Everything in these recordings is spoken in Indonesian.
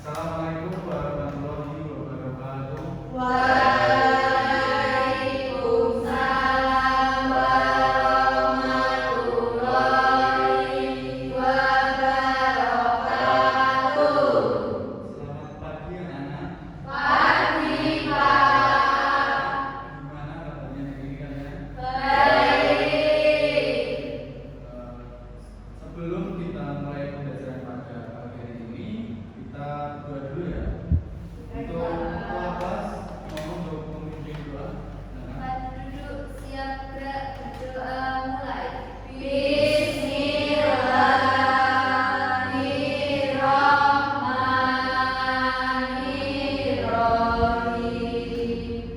Assalamualaikum warahmatullahi wabarakatuh. Waalaikumsalam warahmatullahi wabarakatuh. Selamat pagi anak-anak. Pagi Pak. Gimana kabarnya hari ini kalian? Baik. Sebelum kita mulai pembelajaran pada pagi hari ini, kita doa dulu ya. Untuk kelas mohon untuk memimpin doa. Anak-anak. Duduk siap gerak berdoa mulai. Bismillahirrahmanirrahim.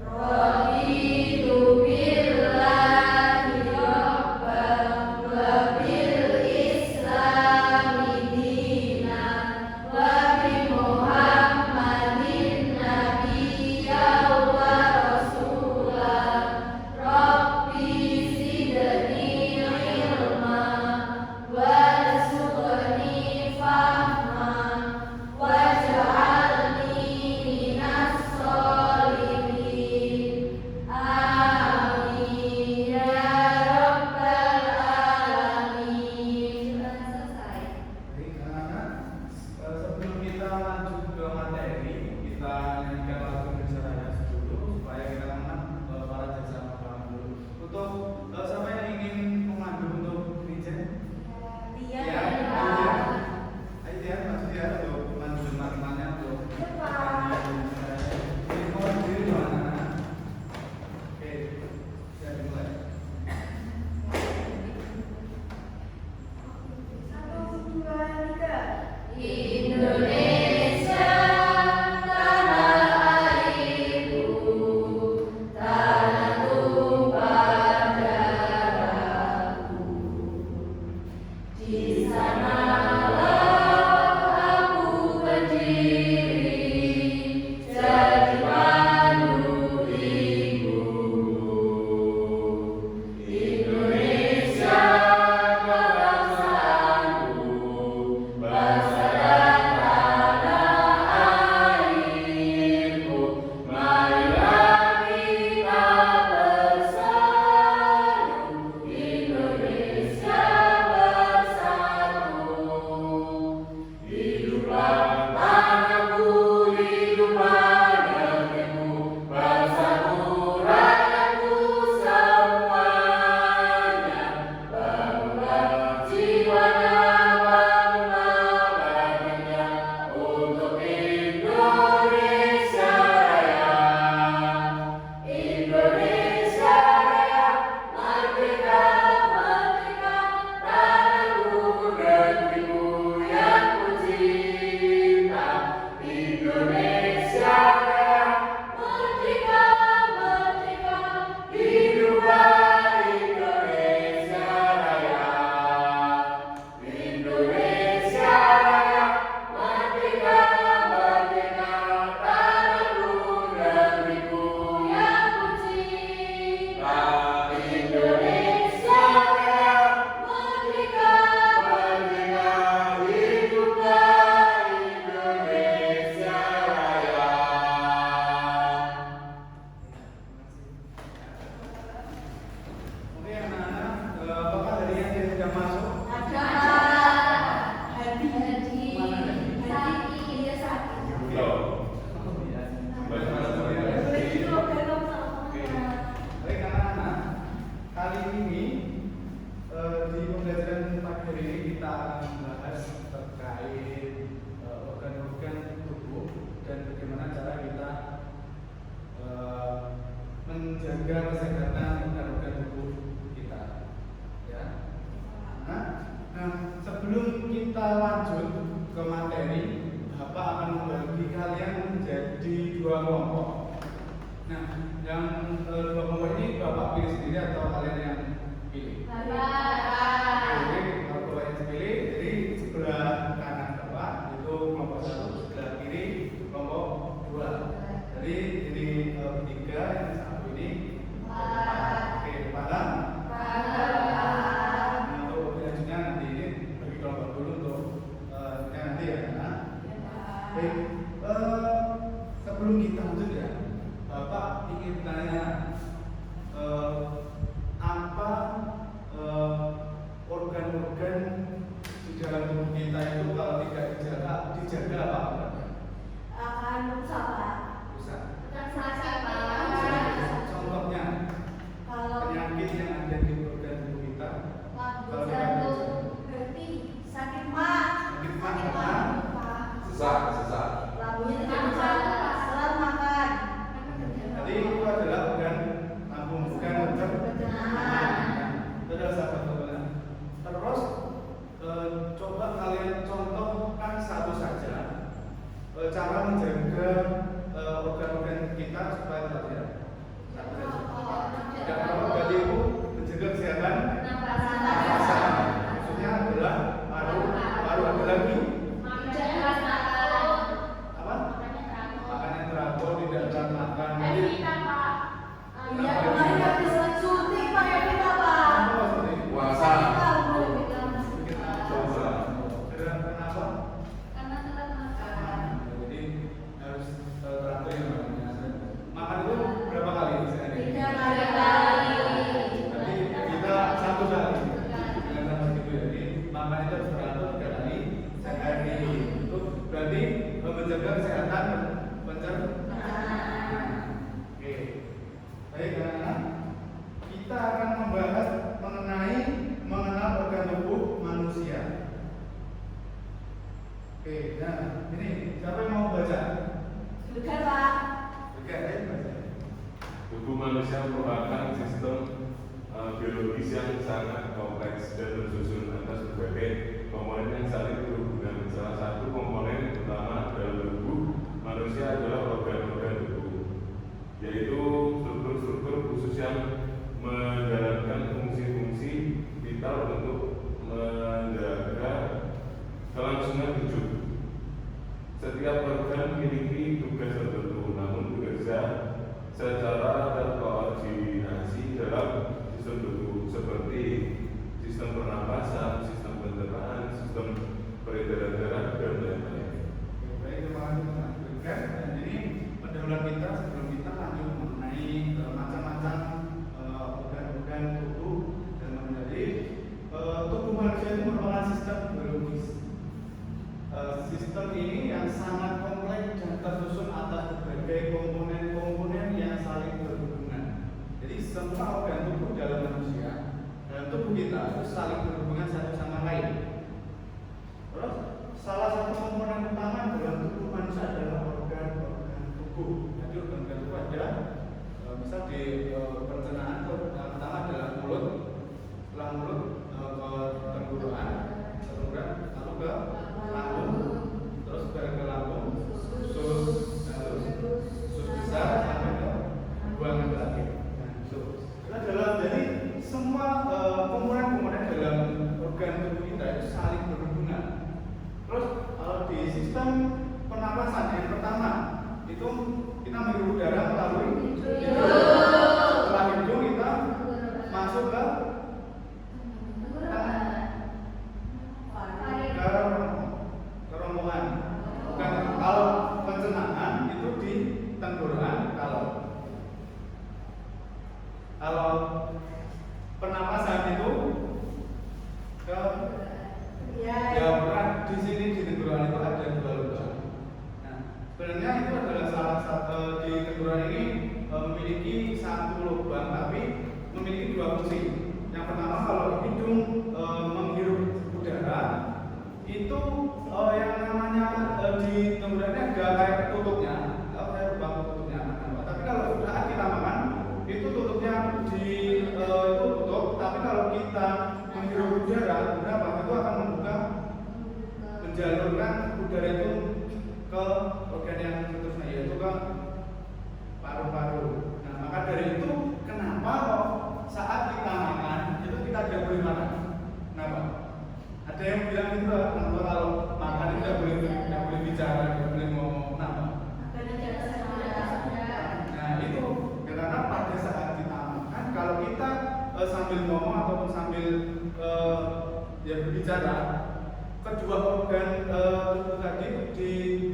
Raditu billahi rabban wa bil islami dinan wa bi Muhammadin nabiyyan wa rasulan. Rabbi zidni ilma warzuqni fahma waj'alni minas sholihin. Amin ya rabbal alamin. Selesai. Baik anak-anak, sebelum kita lanjut ke materi, kita nyanyikan lagu Indonesia Raya dulu supaya kita mengenal para jasa paham dulu. Untuk siapa yang ingin memandu untuk Vincent? Dia Ya, ayo dia masuk ya untuk memandu teman-temannya untuk nyanyi Indonesia Raya. Jadi mau diri anak-anak. Oke, siap dimulai. Indonesia tanah airku, tanah tumpah darahku. Di sanalah aku berdiri, jadi manduliku. Indonesia kebangsaanku, bangsa dan tanah airku. Marilah kita bersatu, Indonesia bersatu. Hiduplah tanahku, hiduplah negeriku, bangsaku, rakyatku semuanya. Bangunlah jiwanya, bangunlah badannya untuk Indonesia Raya. Indonesia Raya, merdeka, merdeka, tanahku, negeriku yang ku cinta. Indonesia Raya, merdeka, merdeka, hiduplah Indonesia Raya. Indonesia Raya, merdeka, merdeka, tanahku, negeriku yang ku cinta. Indonesia Raya, merdeka, merdeka, hiduplah Indonesia Raya. Oke anak-anak, apakah hari ini sudah masuk? Ada Hadi dia sakit. Oh iya. Baik anak-anak, kali ini di pembelajaran pagi hari ini kita akan membahas terkait organ-organ tubuh dan bagaimana cara kita menjaga kesehatan organ-organ tubuh kita. Ya. Nah, sebelum kita lanjut ke materi, Bapak akan membagi kalian menjadi dua kelompok. Nah, yang dua kelompok ini Bapak pilih sendiri atau kalian yang pilih? Oke, kalau Bapak yang pilih, jadi sebelah kanan Bapak itu kelompok satu, sebelah kiri kelompok dua. Jadi ini tiga, yang satu ini. Oke, paham? Nah, untuk selanjutnya nanti ini bagi kelompok dulu untuk nanti ya. Nah. Baik, sebelum kita lanjut ya, Bapak ingin tanya apa organ-organ di dalam tubuh kita itu kalau tidak dijaga apa? Akan rusak, Pak. Rusak. Pak. Contohnya Kalau penyakit yang ada di organ tubuh kita lambung kalau tidak jantung, dijaga. berarti sakit mah. Sakit mah, Pak. Sesak. Lambungnya tidak bisa setelah makan. Jadi itu adalah organ lambung, bukan organ pencernaan. Itu adalah sahabat-sahabat. Terus coba kalian contohkan satu saja cara menjaga organ-organ kita supaya tidak sehat. Satu saja. Tidak perlu berarti itu menjaga kesehatan pernapasan. Maksudnya adalah paru ada lagi apa? Makan yang teratur, tidak telat makan. Jadi Iya, kemarin habis syuting pakai kita, Pak. apa maksudnya? Puasa. Bikin apa? Kenapa? Jadi harus teratur ya namanya. Makan itu berapa kali sehari? Tiga kali. Berarti kita satu kali. Dengan sama gitu ya. Jadi makan itu harus teratur 3 kali sehari. Itu berarti menjaga kesehatan pencernaan. Oke. Baik anak-anak, kita akan membahas mengenal organ tubuh manusia. Oke, nah ini siapa yang mau baca? Bukan, Pak. Oke, ayo baca. Tubuh manusia merupakan sistem biologis yang sangat kompleks dan tersusun atas berbagai komponen yang saling berhubungan. Salah satu komponen utama dalam tubuh manusia adalah organ-organ tubuh, yaitu struktur-struktur khusus yang menjalankan fungsi-fungsi vital untuk menjaga kelangsungan hidup. Setiap organ memiliki tugas tertentu, namun bekerja secara terkoordinasi dalam sistem tubuh seperti sistem pernapasan, sistem pencernaan, sistem peredaran darah, dan lain-lain. Oke, baik, terima kasih Mas Berikan. Dan ini pendahuluan kita sebelum kita lanjut mengenai macam-macam organ-organ tubuh dan menjadi tubuh manusia itu merupakan sistem biologis. Sistem ini yang sangat kompleks dan tersusun atas berbagai komponen-komponen yang saling berhubungan. Jadi semua organ tubuh dalam manusia, dalam tubuh kita itu saling berhubungan satu sama lain. Terus salah satu komponen utama dalam tubuh manusia adalah organ-organ tubuh. Jadi organ-organ tubuh ada misal di pencernaan pertama adalah mulut, setelah mulut ke tenggorokan, lalu ke lambung, terus ke lambung, usus besar sampai ke buangan terakhir. Nah, itu adalah jadi semua komponen-komponen dalam organ tubuh kita itu saling berhubungan. Terus kalau di sistem pernapasan yang pertama itu kita menghirup udara melalui hidung. Setelah hidung kita masuk ke kerongkongan. Bukan kalau pencernaan itu di tenggorokan, kalau pernapasan itu ke berat di sini di tenggorokan itu ada 2 lubang. Nah, sebenarnya itu adalah salah satu di tenggorokan ini memiliki 1 lubang tapi memiliki 2 fungsi. Yang pertama kalau hidung menghirup udara itu yang namanya di tenggorokannya ada kayak tutupnya, kayak lubang tutupnya. Tapi kalau saat kita makan itu tutupnya itu tutup. Tapi kalau kita menghirup udara, itu akan membuka, menjalurkan udara itu ke organ yang seterusnya, yaitu ke paru-paru. Nah, maka dari itu kenapa kok saat kita makan itu kita tidak boleh makan? Kenapa? Ada yang bilang gitu, kenapa kalau makan itu tidak boleh bicara, tidak boleh ngomong? Kenapa? Nah, itu karena pada saat kita makan, kalau kita sambil ngomong ataupun sambil berbicara, kedua organ tubuh tadi di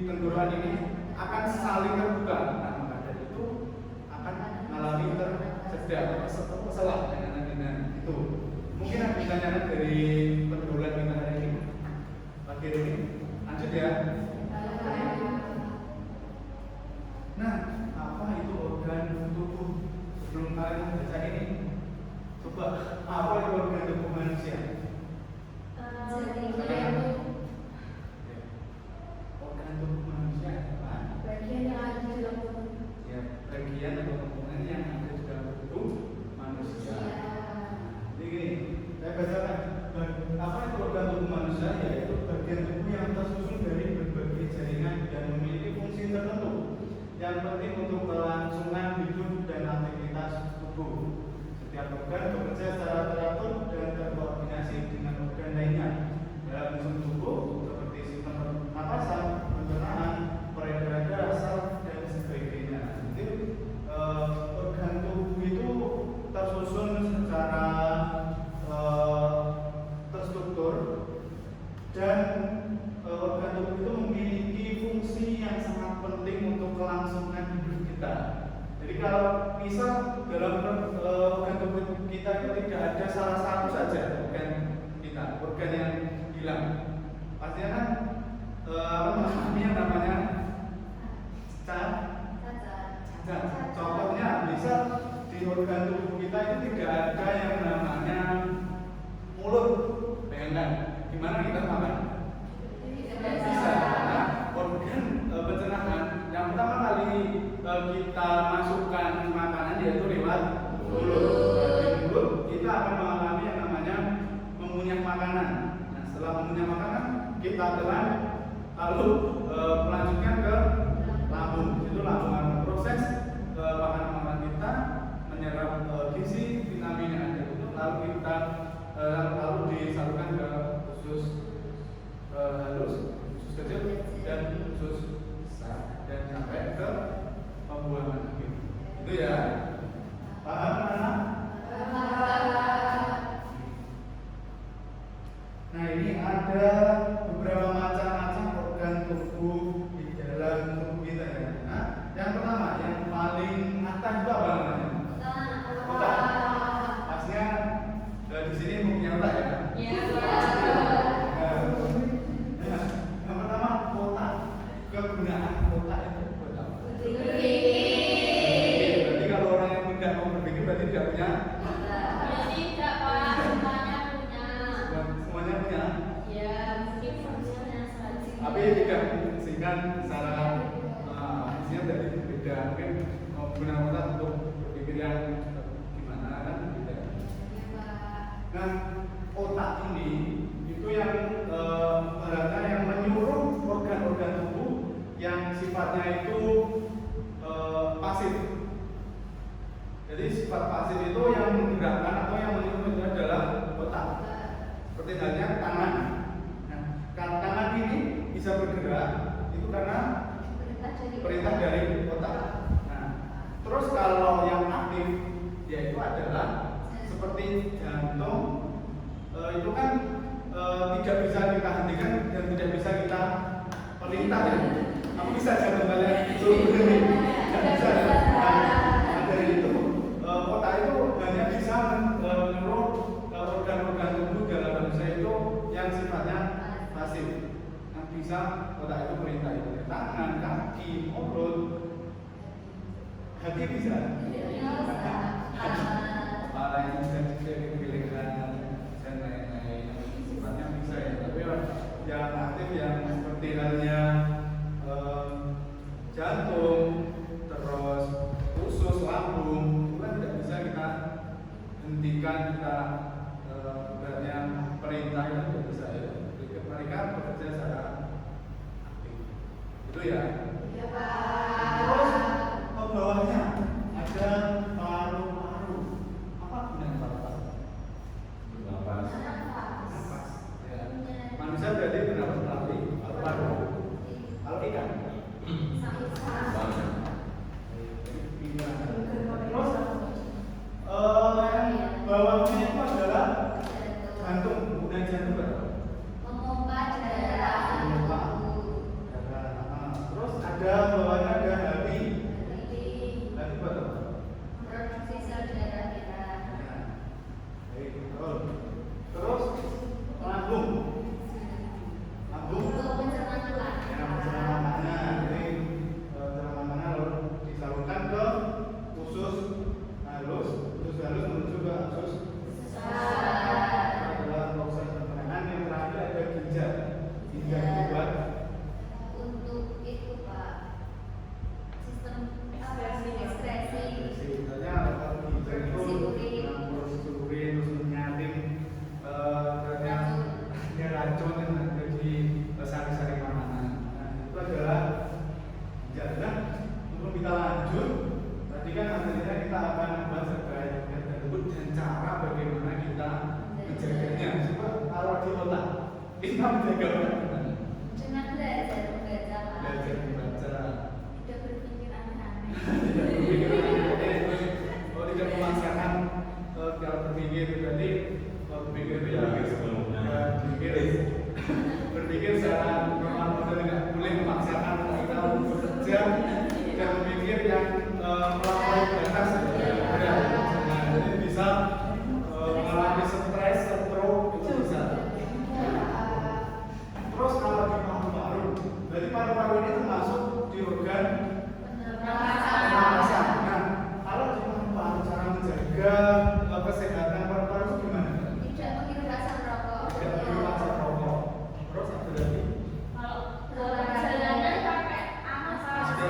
tenggorokan kehidupan ini akan saling terbuka. Nah, maka dari itu akan mengalami terjeda setelah dengan itu. Mungkin ada pertanyaan dari pergaulan kita hari ini. Pagi ini, lanjut ya. Nah, apa itu organ tubuh? Sebelum kalian baca ini, coba apa itu organ tubuh manusia? Organ tubuh manusia apa? Bagian yang ada di dalam tubuh. Ya, bagian atau komponen yang ada di dalam tubuh manusia. Jadi gini, saya bacakan apa itu organ tubuh manusia? Yaitu bagian tubuh yang tersusun dari berbagai jaringan dan memiliki fungsi tertentu yang penting untuk kelangsungan hidup dan aktivitas tubuh. Setiap organ bekerja secara teratur dan terkoordinasi dengan organ lainnya dalam sistem tubuh seperti sistem pernapasan, pencernaan, peredaran darah, saraf dan sebagainya. Jadi organ tubuh itu tersusun secara terstruktur dan organ tubuh itu memiliki fungsi yang sangat penting untuk kelangsungan hidup kita. Jadi kalau misal dalam organ tubuh kita itu tidak ada salah satu saja organ kita, organ yang hilang, pastinya kan mengalami yang namanya cacat. Contohnya bisa di organ tubuh kita itu tidak ada yang namanya mulut. Bayangkan gimana kita makan? Bisa. Nah, organ pencernaan yang pertama kali kita masukkan makanan yaitu lewat mulut. Di mulut kita akan mengalami yang namanya mengunyah makanan. Nah, setelah mengunyah makanan kita telan, lalu melanjutkan ke lambung. Itu lambung akan proses makanan-makanan kita menyerap gizi, vitamin yang ada itu, lalu kita lalu disalurkan ke usus halus, usus kecil dan usus besar dan sampai ke pembuangan akhir. Itu ya. Paham anak? Nah, ini ada beberapa macam-macam organ tubuh di dalam tubuh kita ya. Nah, yang pertama, yang paling atas itu apa namanya? Otak. Pastinya di sini punya otak ya. Yang pertama otak. Kegunaan otak itu buat apa? Berarti kalau orang yang tidak mau berpikir berarti tidak punya. Semuanya punya. Tapi tidak sehingga secara isinya dari berbeda. Mungkin menggunakan otak untuk berpikir yang gimana kan gitu. Nah, otak ini itu yang barangkali yang menyuruh organ-organ tubuh yang sifatnya itu pasif. Jadi sifat pasif itu yang menggerakkan atau yang menyuruh itu adalah otak. Seperti halnya tangan. Nah, tangan ini bisa bergerak itu karena perintah dari otak. Nah, terus kalau yang aktif yaitu adalah seperti jantung, itu kan tidak bisa kita hentikan dan tidak bisa kita perintah ya. Kamu bisa jantung kalian suruh berdiri, tidak bisa. Nah, dari itu otak itu hanya bisa menyuruh organ-organ tubuh dalam manusia itu yang sifatnya pasif. Yang bisa otak itu perintah itu tangan, kaki, mulut, hati bisa. Kepala yang bisa dipilihkan dan lain-lain sifatnya bisa ya. Tapi yang aktif yang seperti halnya jantung, terus usus, lambung, itu kan tidak bisa kita hentikan, kita ibaratnya perintah itu tidak bisa ya. Mereka bekerja secara aktif. Itu ya. Terus ke bawahnya ada paru-paru. Apa gunanya paru-paru? Napas. Nafas. Ya. Manusia berarti bernapas melalui paru-paru. Kalau ikan? Terus yang bawahnya itu adalah jantung. Kemudian jantung berapa? Memompa darah. Terus ada bawahnya ada hati. Hati Hati apa? produksi sel darah kita. Nah, baik, betul. Terus lambung. Lambung. Untuk pencernaan lemak. Ya, pencernaan makanan. Jadi pencernaan makanan lalu disalurkan ke usus halus menuju ke usus dalam proses pencernaan. Yang terakhir ada ginjal. Ginjal itu buat Untuk itu Pak, sistem ekskresi. misalnya kalau ginjal itu ngurus urin, terus nyaring racun yang ada di sari-sari makanan. Nah, itu adalah ginjal. Nah, sebelum kita lanjut, tadi kan nantinya kita akan membahas terkait tersebut dan cara bagaimana kita menjaganya. Coba taruh di otak. Kita menjaga makanan. Dengan belajar membaca Pak. Belajar membaca. Tidak berpikir aneh-aneh. Tidak berpikir, kalau tidak memaksakan cara berpikir berarti berpikir itu ya berpikir secara normal, kita tidak boleh memaksakan kita untuk bekerja dan berpikir yang melampaui batas. Jadi bisa mengalami stres, stroke itu bisa. Terus kalau di paru-paru, berarti paru-paru ini termasuk di organ pernapasan. Nah, kalau di paru-paru cara menjaga kesehatan paru-paru itu gimana? Tidak menghirup asap rokok. Tidak perlu asap rokok. Terus apa lagi? Kalau perjalanan pakai masker.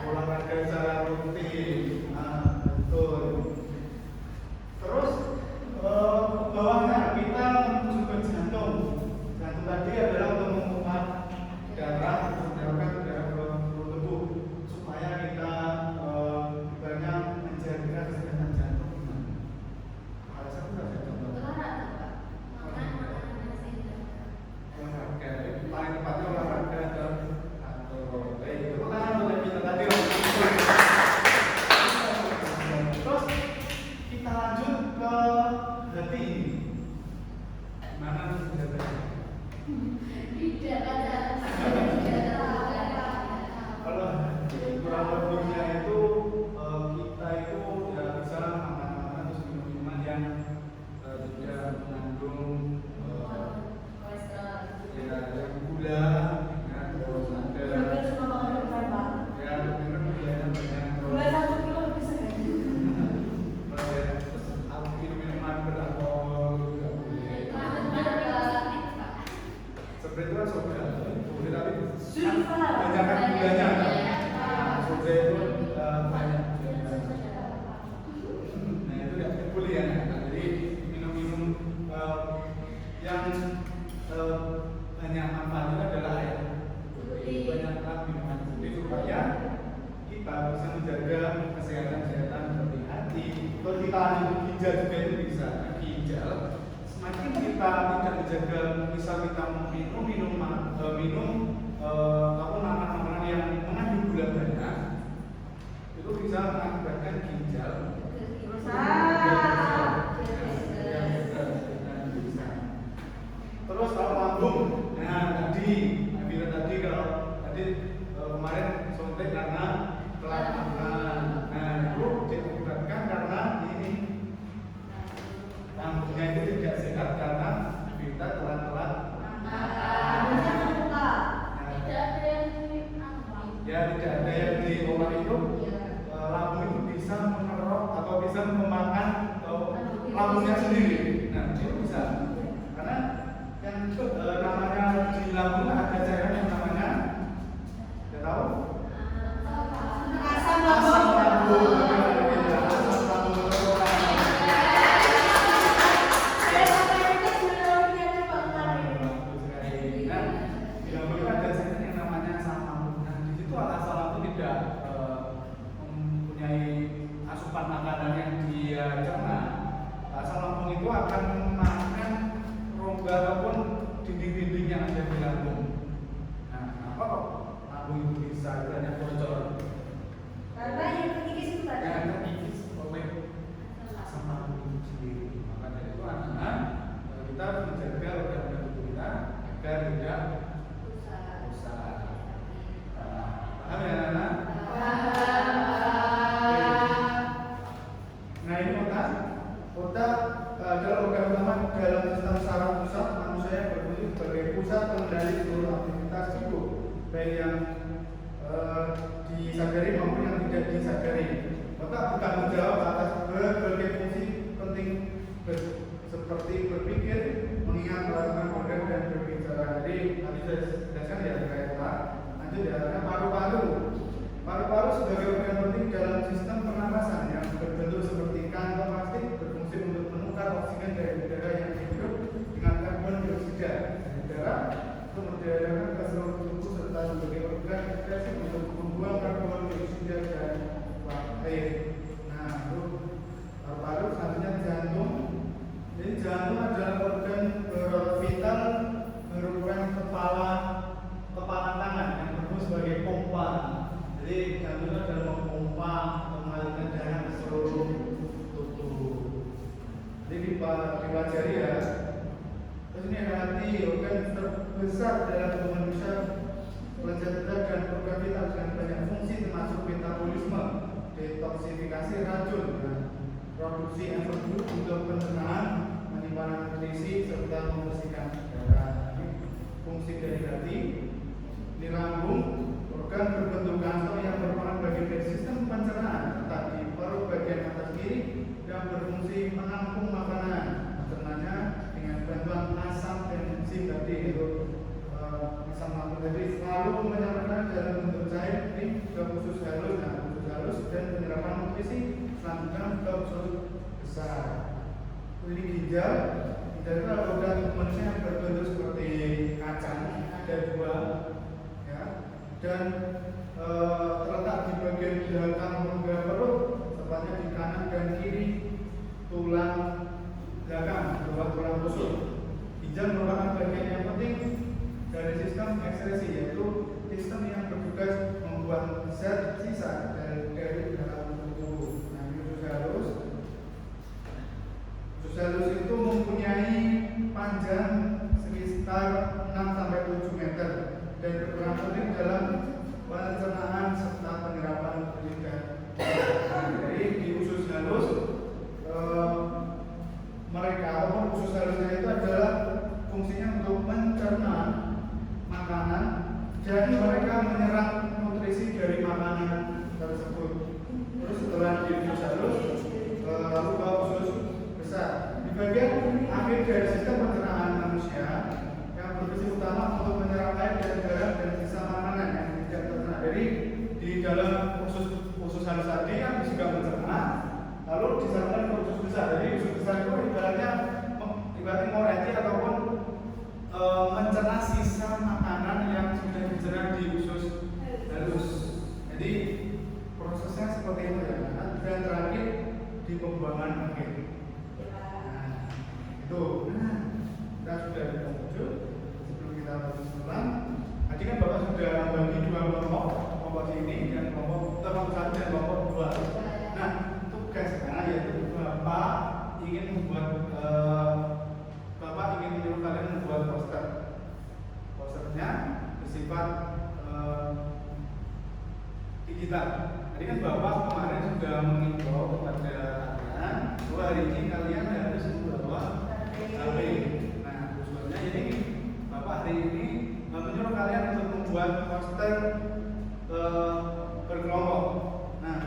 Olahraga secara rutin. Nah, betul. Terus bawahnya kita menuju ke jantung. Jantung tadi adalah untuk memompa darah, mendarahkan darah ke seluruh tubuh supaya kita ibaratnya menjaga kesehatan jantung. Kalau saya sudah ada contoh. Olahraga Pak. Makan makanan sehat. Olahraga, paling tepatnya olahraga atau baik itu kan mulai kita tadi. Terus kita lanjut ke hati ini. Mana menjaganya? Tidak ada. Kalau kurang lebihnya itu kita itu ya bisa makan makanan terus minum-minuman yang tidak mengandung Kolesterol. ya yang gula, ya, terus ada Hampir semua makanan bukan Pak. ya mungkin gulanya banyak Gula 1 kilo lebih sekali. terus minum-minuman beralkohol juga boleh. Seperti itu kan soda, boleh tapi banyak gulanya. Soda itu banyak. Nah itu tidak boleh ya. Nah, jadi minum-minum yang banyak manfaatnya adalah air. Banyaklah minuman putih supaya kita bisa menjaga kesehatan seperti hati. Kalau kita lanjut ginjal juga itu bisa. Nah, ginjal semakin kita tidak menjaga, misal kita minum ataupun makan makanan yang mengandung gula banyak, itu bisa mengakibatkan ginjal terus kalau lambung, nah tadi kalau tadi kemarin sontek karena telat makan, nah itu diakibatkan karena ini lambungnya itu tidak sehat karena kita telat ya tidak ada yang diolah itu lambung itu bisa mengerok atau bisa memakan lambungnya sendiri. Nah itu bisa karena yang namanya di lambung ada cairan yang namanya tidak tahu Asam asam lambung. lambung. Ada sampai itu biologinya Pak kemarin. Nah, di lambung itu ada cairan yang namanya asam lambung. Nah, di situ asam lambung tidak mempunyai asupan makanan yang dia cerna. Asam lambung itu akan memakan rongga ataupun dinding-dinding yang ada di lambung. Nah, kenapa kok lambung itu bisa banyak bocor? Karena yang terkikis itu tadi. Yang terkikis oleh asam lambung itu sendiri. Maka dari itu adalah kita harus menjaga organ tubuh kita agar tidak rusak. baik yang disadari maupun yang tidak disadari. Maka bertanggung jawab atas berbagai fungsi penting seperti berpikir, mengingat, melakukan organ dan berbicara. Jadi tadi saya jelaskan ya terkait lanjut ya, karena paru-paru. Paru-paru sebagai organ penting dalam sistem pernapasan yang berbentuk seperti kantong plastik, berfungsi untuk menukar oksigen dari udara yang hidup dengan karbon dioksida dari udara untuk mendadarkan ke seluruh tubuh serta sebagai organ ekspresi untuk membuang karbon dioksida dan air. Nah, itu paru-paru. Selanjutnya jantung. Jadi jantung adalah organ vital berukuran kepala tangan yang berfungsi sebagai pompa. Jadi jantung adalah memompa atau mengalirkan darah ke seluruh tubuh. Jadi dipelajari ya. Terus ini ada hati, organ terbesar dalam tubuh manusia, kelenjar berat dan organ vital dengan banyak fungsi termasuk metabolisme, detoksifikasi racun, produksi enzim untuk pencernaan, penyimpanan nutrisi serta membersihkan darah. Fungsi dari hati. Di lambung, organ berbentuk kantong yang merupakan bagian dari sistem pencernaan, letak di paru bagian atas kiri yang berfungsi menampung makanan. Pencernanya dengan bantuan asam dan enzim tadi itu asam lambung tadi selalu menyerapkan dalam bentuk cair ke usus halus, usus halus dan penyerapan nutrisi selanjutnya ke usus besar. Ini ginjal. Ginjal itu adalah organ tubuh manusia yang berbentuk seperti kacang, ada dua. Dan terletak di bagian belakang rongga perut, tepatnya di kanan dan kiri tulang belakang, bawah tulang rusuk. Ginjal merupakan bagian yang penting dari sistem ekskresi, yaitu sistem yang bertugas membuat zat sisa dari dalam tubuh. Nah, ini usus halus. Usus halus itu mempunyai panjang sekitar 6-7 meter dan berperan penting dalam pencernaan serta penyerapan nutrisi. Jadi di usus halus mereka ataupun usus halusnya itu adalah fungsinya untuk mencerna makanan, jadi mereka menyerap nutrisi dari makanan tersebut. Terus setelah di usus halus lalu ke usus besar. Di bagian akhir dari sistem pencernaan manusia yang berfungsi utama untuk menyerap air dan garam dan sisa makanan yang tidak tercerna. Jadi di dalam usus halus tadi yang juga mencerna, lalu diserahkan ke usus besar. Jadi usus besar itu ibaratnya ngorenti ataupun mencerna sisa makanan yang sudah dicerna di usus halus. Jadi prosesnya seperti itu ya. Dan terakhir di pembuangan akhir. Nah, itu. Kita sudah di penghujung. Sebelum kita pulang, tadi kan Bapak sudah bagi dua kelompok ini dan kelompok 1 dan kelompok 2. Nah, tugas sekarang yaitu Bapak ingin menyuruh kalian membuat poster. Posternya bersifat digital. Tadi kan Bapak kemarin sudah mengimbau kepada kalian bahwa hari ini kalian harus membawa HP. Nah, usulnya ini Bapak hari ini menyuruh kalian untuk membuat poster berkelompok. Nah,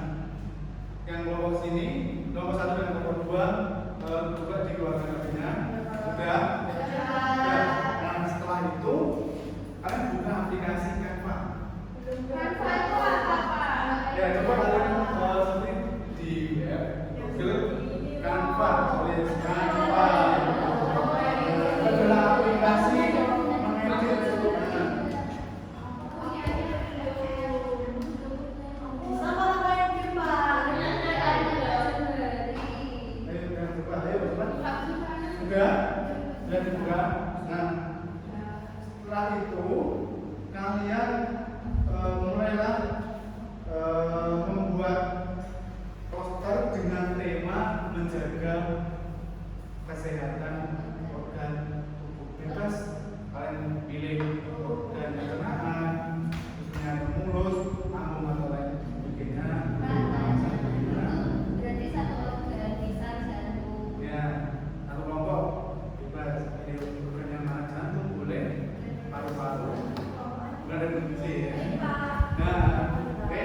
yang kelompok sini, kelompok 1 dan kelompok 2 juga dikeluarkan HP-nya. Sudah. Nah, setelah itu kalian buka aplikasi Canva. Canva itu apa, Pak? Ya, coba kalian seperti di web Google Canva, tulis Canva. Adalah aplikasi mengedit. Sama apa yang di Pak? Ayo, sudah dibuka. Nah, setelah dan fungsi ya. Baik, Pak. Nah, oke,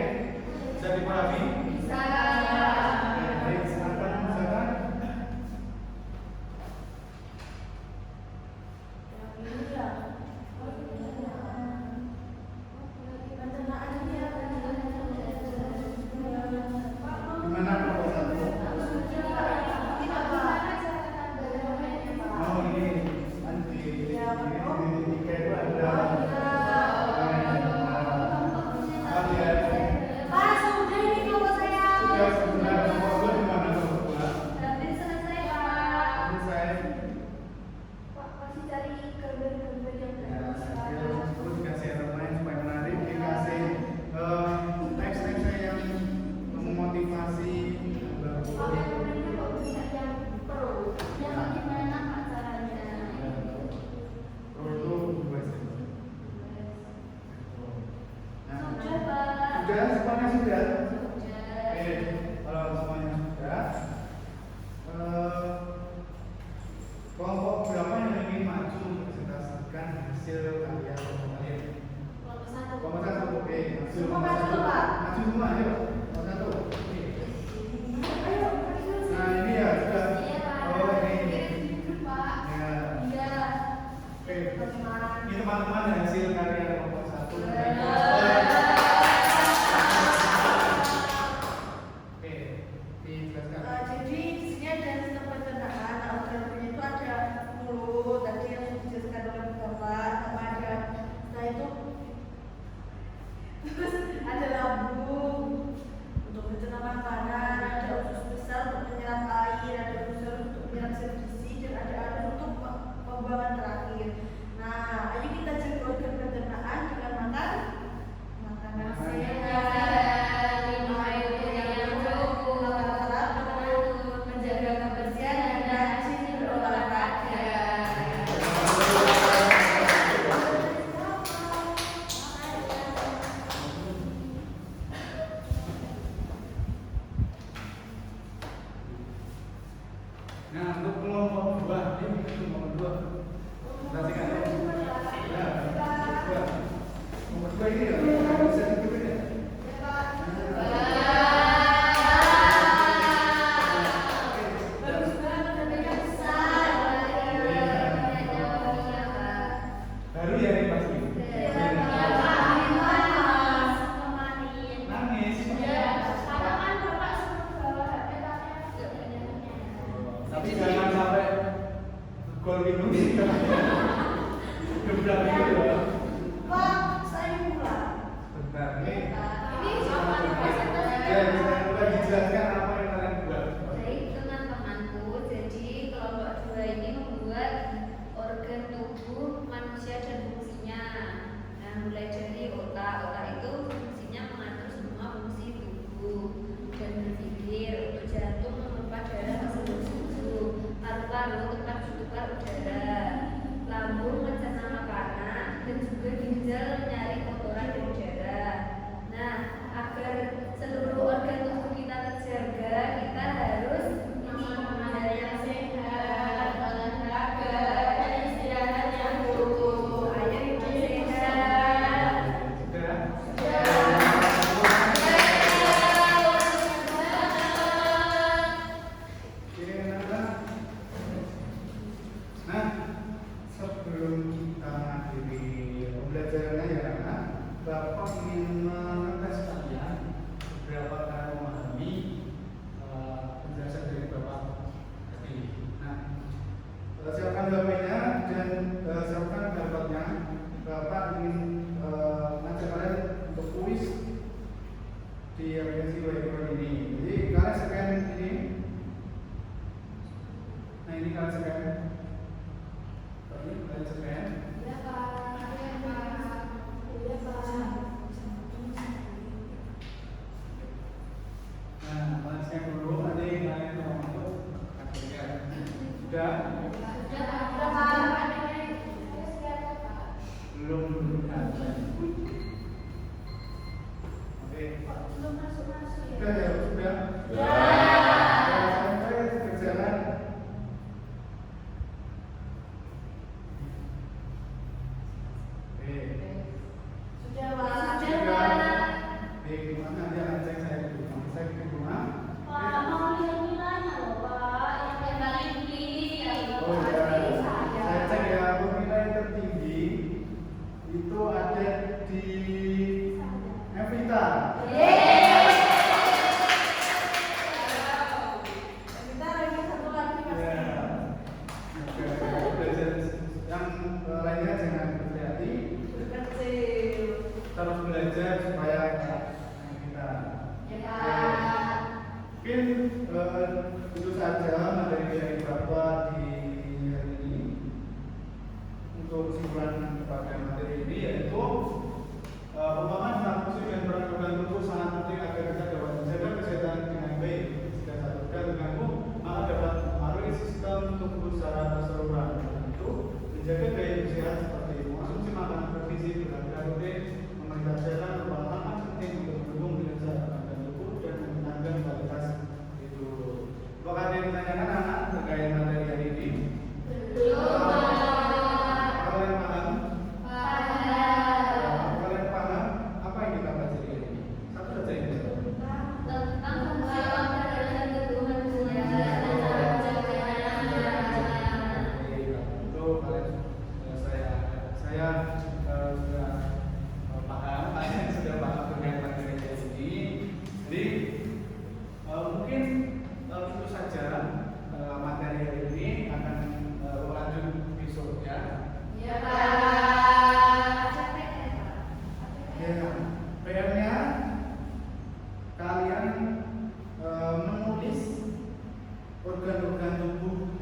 bisa dipahami? Bisa. Baik, silakan. Yang ini ya. Pencernaan ini ya. Gimana kelompok satu? Oh ini nanti di tiga itu ada. Pak, sudah ini kelompok saya. Sudah sebentar kelompok dua di mana kelompok dua? Hampir selesai, Pak. Selesai. Pak, masih cari gambar-gambar yang Ya, saya bagus. perlu dikasih elemen supaya menarik, dikasih teks-teks yang memotivasi. Pakai gambarnya kok bisa yang pro. Ya, bagaimana Pak caranya? Pro itu dua sih. Nah, Sudah, Pak. sudah semuanya sudah. Sudah. Oke, kalau semuanya sudah, kelompok berapa yang ingin maju mempresentasikan hasil karya kelompok kalian? Kelompok satu. Kelompok satu, oke. Maju Semua kelompok maju, satu. Pak. Maju semua, ayo. Kelompok satu. Oke. Ayo, Nah ini ya sudah. Iya, Pak. Oh ini. Kirim, Pak. Ya. Iya. Oke. Ini teman-teman hasil karya kelompok satu. Oke. Dijelaskan. jadi di sini ada sistem pencernaan. Organnya itu ada mulut, tadi yang sudah dijelaskan oleh Bapak, sama ada setelah itu terus ada lambung untuk mencerna makanan, ada usus besar untuk menyerap air, ada usus untuk menyerap zat gizi, dan ada anus untuk pembuangan terakhir. Nah, ayo kita jaga organ pencernaan dengan makan makanan sehat, minum air yang cukup, makan teratur, menjaga kebersihan dan rajin berolahraga. Nah untuk kelompok dua, ini kelompok dua. Perhatikan ya. Ya, dua. Kelompok dua ini ya, bisa ditulis ya. Bagus banget, ada besar. Baru ya ini pasti. Nangis. Tapi jangan sampai gol minum ini. Gebrak gitu ya. Pak, saya pulang. Bentar nih. Ini jawaban presentasi. Ya, bisa dijelaskan apa yang kalian buat. Baik teman-temanku, jadi kelompok dua ini membuat organ tubuh manusia dan fungsinya. Nah, mulai dari otak itu fungsinya mengatur semua fungsi tubuh dan berpikir. Untuk jantung memompa darah ke seluruh tubuh, paru-paru tempat bertukar udara, lambung mencerna makanan, dan juga ginjal menyaring kotoran dari darah. Nah, agar seluruh organ tubuh kita terjaga, kita harus makan yang sehat, olahraga, dan istirahat yang cukup. Ayo hidup sehat. Sudah. Ini anak-anak. Nah, sebelum kita mengakhiri pembelajarannya ya anak, Bapak ingin mengetes kalian beberapa cara memahami penjelasan dari Bapak tadi. Nah, siapkan HP-nya dan siapkan dapatnya. Bapak ingin mengajak kalian untuk kuis di aplikasi Webcam ini. Jadi kalian scan ini. Nah ini kalian scan. Ini kalian scan. Ya, Pak. Ya, Pak. Ya, Pak. di Evita. Kita lagi satu lagi Mas. Ya. Oke, belajar yang lainnya jangan berhati-hati. Berkecil. Terus belajar supaya kita. Mungkin itu saja materi dari Bapak di hari ini. Untuk kesimpulan pada materi ini yaitu pemahaman tentang fungsi dan peran organ tubuh sangat penting agar kita dapat menjaga kesehatan dengan baik. Jika satu organ terganggu, maka dapat mempengaruhi sistem tubuh secara keseluruhan. Itu menjaga gaya hidup sehat seperti mengonsumsi makanan bergizi, berolahraga rutin, memeriksa kesehatan merupakan hal penting untuk mendukung kinerja organ tubuh dan meningkatkan kualitas hidup. Apakah ada yang ditanyakan anak terkait materi hari ini? Kalian paham? Kalian paham apa yang kita pelajari hari ini? Satu saja yang bisa. Tentang fungsi organ dan tubuh manusia dan cara menjaganya. Itu kalian saya sudah paham, kalian sudah paham terkait materi ini. Jadi mungkin itu saja materi hari ini akan lanjut besok ya. Ya, Pak. Ya, PR-nya kalian menulis organ-organ tubuh